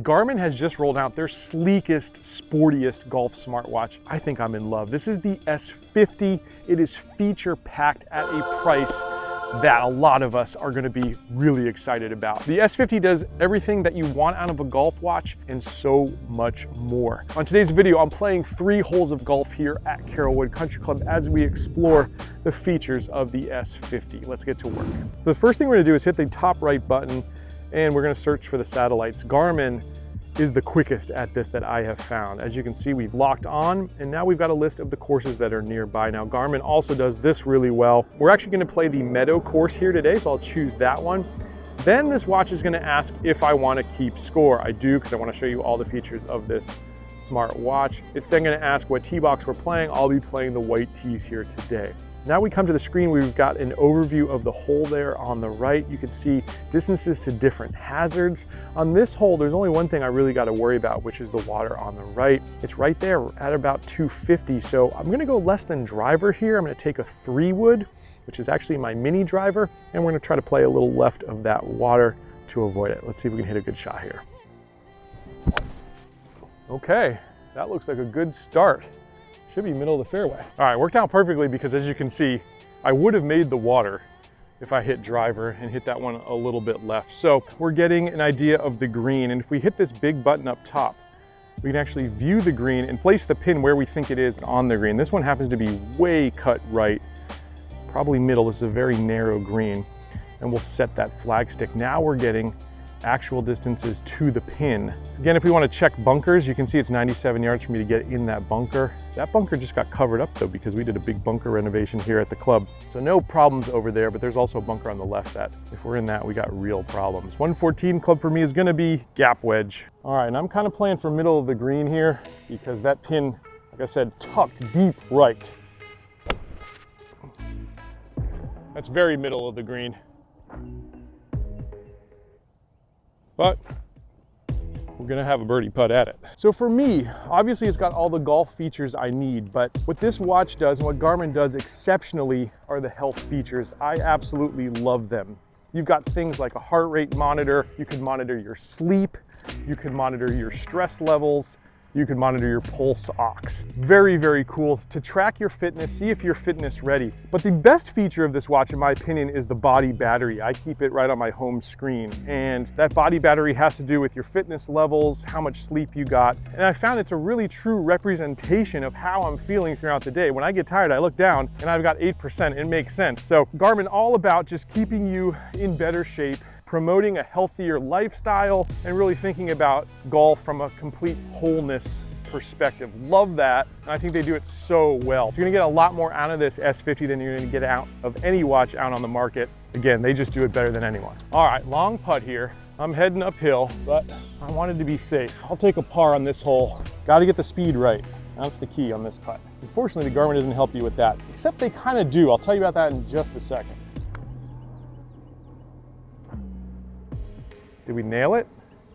Garmin has just rolled out their sleekest, sportiest golf smartwatch. I think I'm in love. This is the S50. It is feature packed at a price that a lot of us are going to be really excited about. The S50 does everything that you want out of a golf watch and so much more. On today's video, I'm playing 3 holes of golf here at Carrollwood Country Club as we explore the features of the S50. Let's get to work. So the first thing we're going to do is hit the top right button and we're going to search for the satellites. Garmin is the quickest at this that I have found. As you can see, we've locked on and now we've got a list of the courses that are nearby. Now Garmin also does this really well. We're actually going to play the Meadow course here today, so I'll choose that one. Then this watch is going to ask if I want to keep score. I do, because I want to show you all the features of this smart watch. It's then going to ask what tee box we're playing. I'll be playing the white tees here today. Now we come to the screen, we've got an overview of the hole there on the right. You can see distances to different hazards. On this hole, there's only one thing I really got to worry about, which is the water on the right. It's right there at about 250. So I'm going to go less than driver here. I'm going to take a 3-wood, which is actually my mini driver, and we're going to try to play a little left of that water to avoid it. Let's see if we can hit a good shot here. Okay, that looks like a good start. Should be middle of the fairway. All right, worked out perfectly because as you can see, I would have made the water if I hit driver and hit that one a little bit left. So we're getting an idea of the green. And if we hit this big button up top, we can actually view the green and place the pin where we think it is on the green. This one happens to be way cut right, probably middle. This is a very narrow green. And we'll set that flag stick. Now we're getting actual distances to the pin. Again, if we want to check bunkers, you can see it's 97 yards for me to get in that bunker. That bunker just got covered up though because we did a big bunker renovation here at the club. So no problems over there, but there's also a bunker on the left that if we're in that, we got real problems. 114 club for me is going to be gap wedge. All right, and I'm kind of playing for middle of the green here because that pin, like I said, tucked deep right. That's very middle of the green. But we're gonna have a birdie putt at it. So for me, obviously it's got all the golf features I need, but what this watch does and what Garmin does exceptionally are the health features. I absolutely love them. You've got things like a heart rate monitor, you can monitor your sleep, you can monitor your stress levels, you can monitor your pulse ox. Very, very cool to track your fitness, see if you're fitness ready. But the best feature of this watch, in my opinion, is the body battery. I keep it right on my home screen. And that body battery has to do with your fitness levels, how much sleep you got. And I found it's a really true representation of how I'm feeling throughout the day. When I get tired, I look down and I've got 8%. It makes sense. So Garmin, all about just keeping you in better shape, promoting a healthier lifestyle, and really thinking about golf from a complete wholeness perspective. Love that, and I think they do it so well. You're gonna get a lot more out of this S50 than you're gonna get out of any watch out on the market. Again, they just do it better than anyone. All right, long putt here. I'm heading uphill, but I wanted to be safe. I'll take a par on this hole. Got to get the speed right. That's the key on this putt. Unfortunately, the Garmin doesn't help you with that, except they kind of do. I'll tell you about that in just a second. Did we nail it?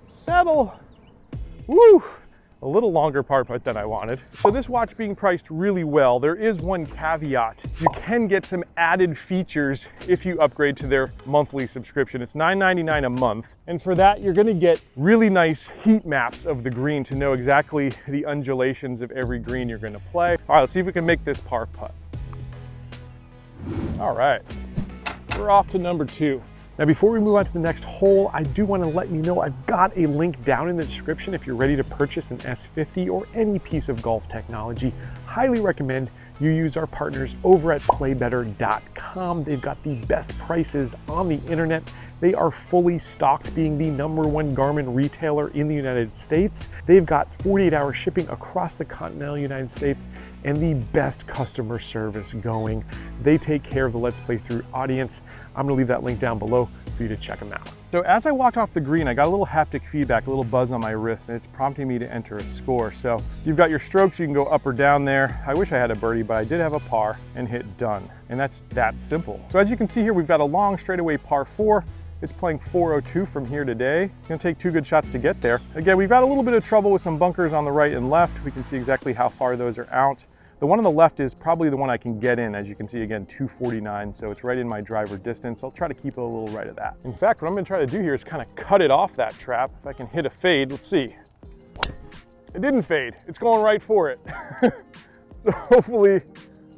Settle. Woo! A little longer par putt than I wanted. So this watch being priced really well, there is one caveat. You can get some added features if you upgrade to their monthly subscription. It's $9.99 a month. And for that, you're gonna get really nice heat maps of the green to know exactly the undulations of every green you're gonna play. All right, let's see if we can make this par putt. All right, we're off to number 2. Now, before we move on to the next hole, I do want to let you know I've got a link down in the description if you're ready to purchase an S50 or any piece of golf technology. Highly recommend you use our partners over at playbetter.com. They've got the best prices on the internet. They are fully stocked, being the #1 Garmin retailer in the United States. They've got 48-hour shipping across the continental United States and the best customer service going. They take care of the Let's Play Through audience. I'm gonna leave that link down below for you to check them out. So as I walked off the green, I got a little haptic feedback, a little buzz on my wrist, and it's prompting me to enter a score. So you've got your strokes, you can go up or down there. I wish I had a birdie, but I did have a par and hit done. And that's that simple. So as you can see here, we've got a long straightaway par 4. It's playing 402 from here today. It's gonna take 2 good shots to get there. Again, we've got a little bit of trouble with some bunkers on the right and left. We can see exactly how far those are out. The one on the left is probably the one I can get in. As you can see, again, 249, so it's right in my driver distance. I'll try to keep it a little right of that. In fact, what I'm gonna try to do here is kind of cut it off that trap. If I can hit a fade, let's see. It didn't fade, it's going right for it. So hopefully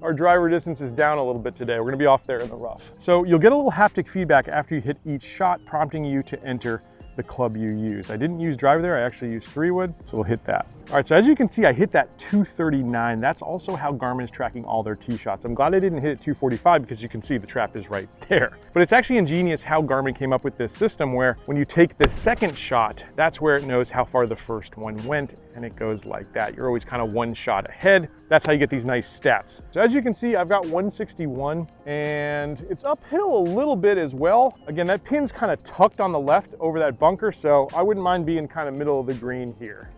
our driver distance is down a little bit today. We're gonna be off there in the rough. So you'll get a little haptic feedback after you hit each shot, prompting you to enter the club you use. I didn't use driver there, I actually used 3-wood, so we'll hit that. All right, so as you can see, I hit that 239. That's also how Garmin is tracking all their tee shots. I'm glad I didn't hit it 245 because you can see the trap is right there. But it's actually ingenious how Garmin came up with this system where when you take the second shot, that's where it knows how far the first one went, and it goes like that. You're always kind of one shot ahead. That's how you get these nice stats. So as you can see, I've got 161, and it's uphill a little bit as well. Again, that pin's kind of tucked on the left over that bunker, so I wouldn't mind being kind of middle of the green here.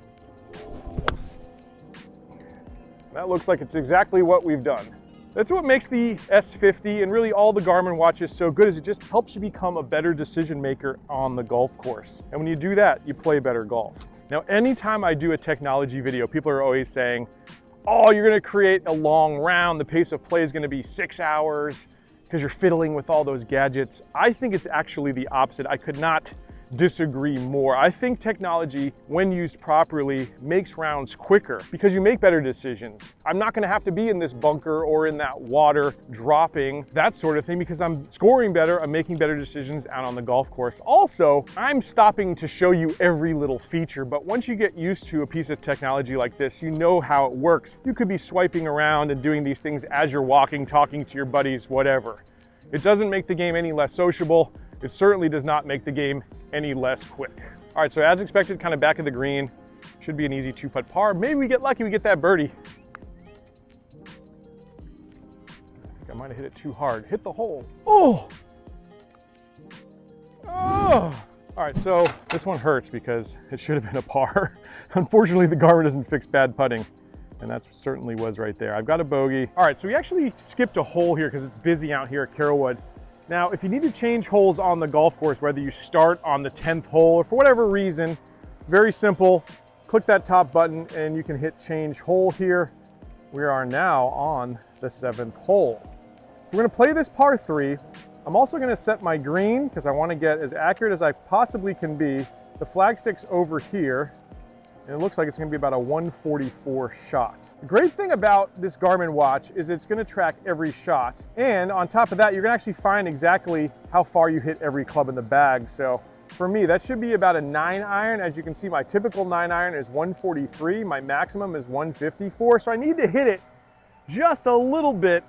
That looks like it's exactly what we've done. That's what makes the S50 and really all the Garmin watches so good, is it just helps you become a better decision maker on the golf course. And when you do that, you play better golf. Now, anytime I do a technology video, people are always saying, oh, you're gonna create a long round, the pace of play is gonna be 6 hours because you're fiddling with all those gadgets. I think it's actually the opposite. I could not disagree more. I think technology, when used properly, makes rounds quicker because you make better decisions. I'm not gonna have to be in this bunker or in that water dropping, that sort of thing, because I'm scoring better, I'm making better decisions out on the golf course. Also, I'm stopping to show you every little feature, but once you get used to a piece of technology like this, you know how it works. You could be swiping around and doing these things as you're walking, talking to your buddies, whatever. It doesn't make the game any less sociable. It certainly does not make the game any less quick. All right, so as expected, kind of back of the green. Should be an easy 2-putt par. Maybe we get lucky, we get that birdie. I think I might have hit it too hard. Hit the hole. Oh! Oh! All right, so this one hurts because it should have been a par. Unfortunately, the Garmin doesn't fix bad putting, and that certainly was right there. I've got a bogey. All right, so we actually skipped a hole here because it's busy out here at Carrollwood. Now, if you need to change holes on the golf course, whether you start on the 10th hole or for whatever reason, very simple. Click that top button and you can hit change hole here. We are now on the 7th hole. So we're gonna play this par 3. I'm also gonna set my green because I wanna get as accurate as I possibly can be. The flag stick's over here, and it looks like it's gonna be about a 144 shot. The great thing about this Garmin watch is it's gonna track every shot. And on top of that, you're gonna actually find exactly how far you hit every club in the bag. So for me, that should be about a 9-iron. As you can see, my typical 9-iron is 143. My maximum is 154. So I need to hit it just a little bit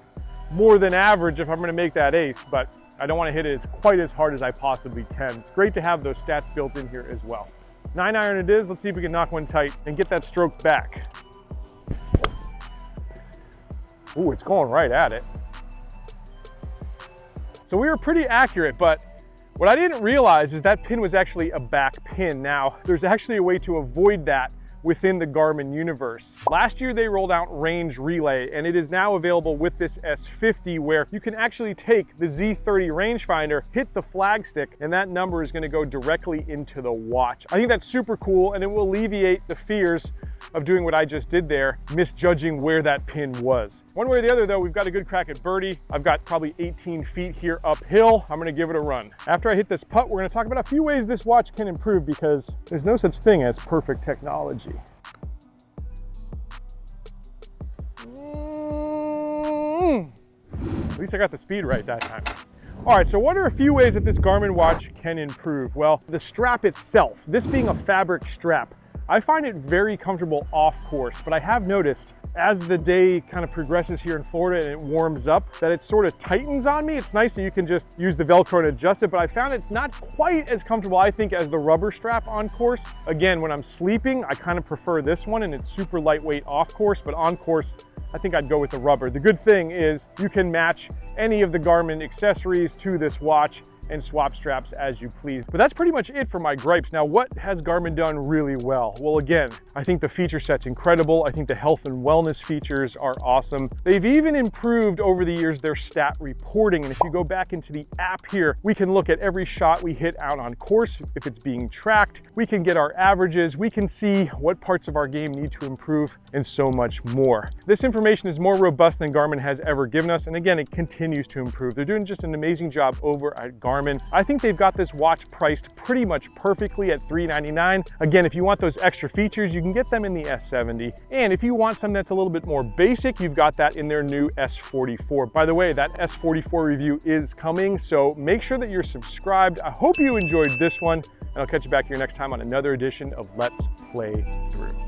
more than average if I'm gonna make that ace, but I don't wanna hit it quite as hard as I possibly can. It's great to have those stats built in here as well. 9-iron it is. Let's see if we can knock one tight and get that stroke back. Ooh, it's going right at it. So we were pretty accurate, but what I didn't realize is that pin was actually a back pin. Now, there's actually a way to avoid that within the Garmin universe. Last year they rolled out Range Relay, and it is now available with this S50 where you can actually take the Z30 rangefinder, hit the flag stick, and that number is gonna go directly into the watch. I think that's super cool, and it will alleviate the fears of doing what I just did there, misjudging where that pin was. One way or the other though, we've got a good crack at birdie. I've got probably 18 feet here uphill. I'm gonna give it a run. After I hit this putt, we're gonna talk about a few ways this watch can improve because there's no such thing as perfect technology. At least I got the speed right that time. All right, so what are a few ways that this Garmin watch can improve? Well, the strap itself, this being a fabric strap, I find it very comfortable off course, but I have noticed as the day kind of progresses here in Florida and it warms up, that it sort of tightens on me. It's nice that you can just use the Velcro to adjust it, but I found it's not quite as comfortable, I think, as the rubber strap on course. Again, when I'm sleeping, I kind of prefer this one and it's super lightweight off course, but on course, I think I'd go with the rubber. The good thing is you can match any of the Garmin accessories to this watch and swap straps as you please. But that's pretty much it for my gripes. Now, what has Garmin done really well? Well, again, I think the feature set's incredible. I think the health and wellness features are awesome. They've even improved over the years their stat reporting. And if you go back into the app here, we can look at every shot we hit out on course, if it's being tracked. We can get our averages. We can see what parts of our game need to improve and so much more. This information is more robust than Garmin has ever given us. And again, it continues to improve. They're doing just an amazing job over at Garmin. I think they've got this watch priced pretty much perfectly at $399. Again, if you want those extra features, you can get them in the S70. And if you want something that's a little bit more basic, you've got that in their new S44. By the way, that S44 review is coming, so make sure that you're subscribed. I hope you enjoyed this one, and I'll catch you back here next time on another edition of Let's Play Through.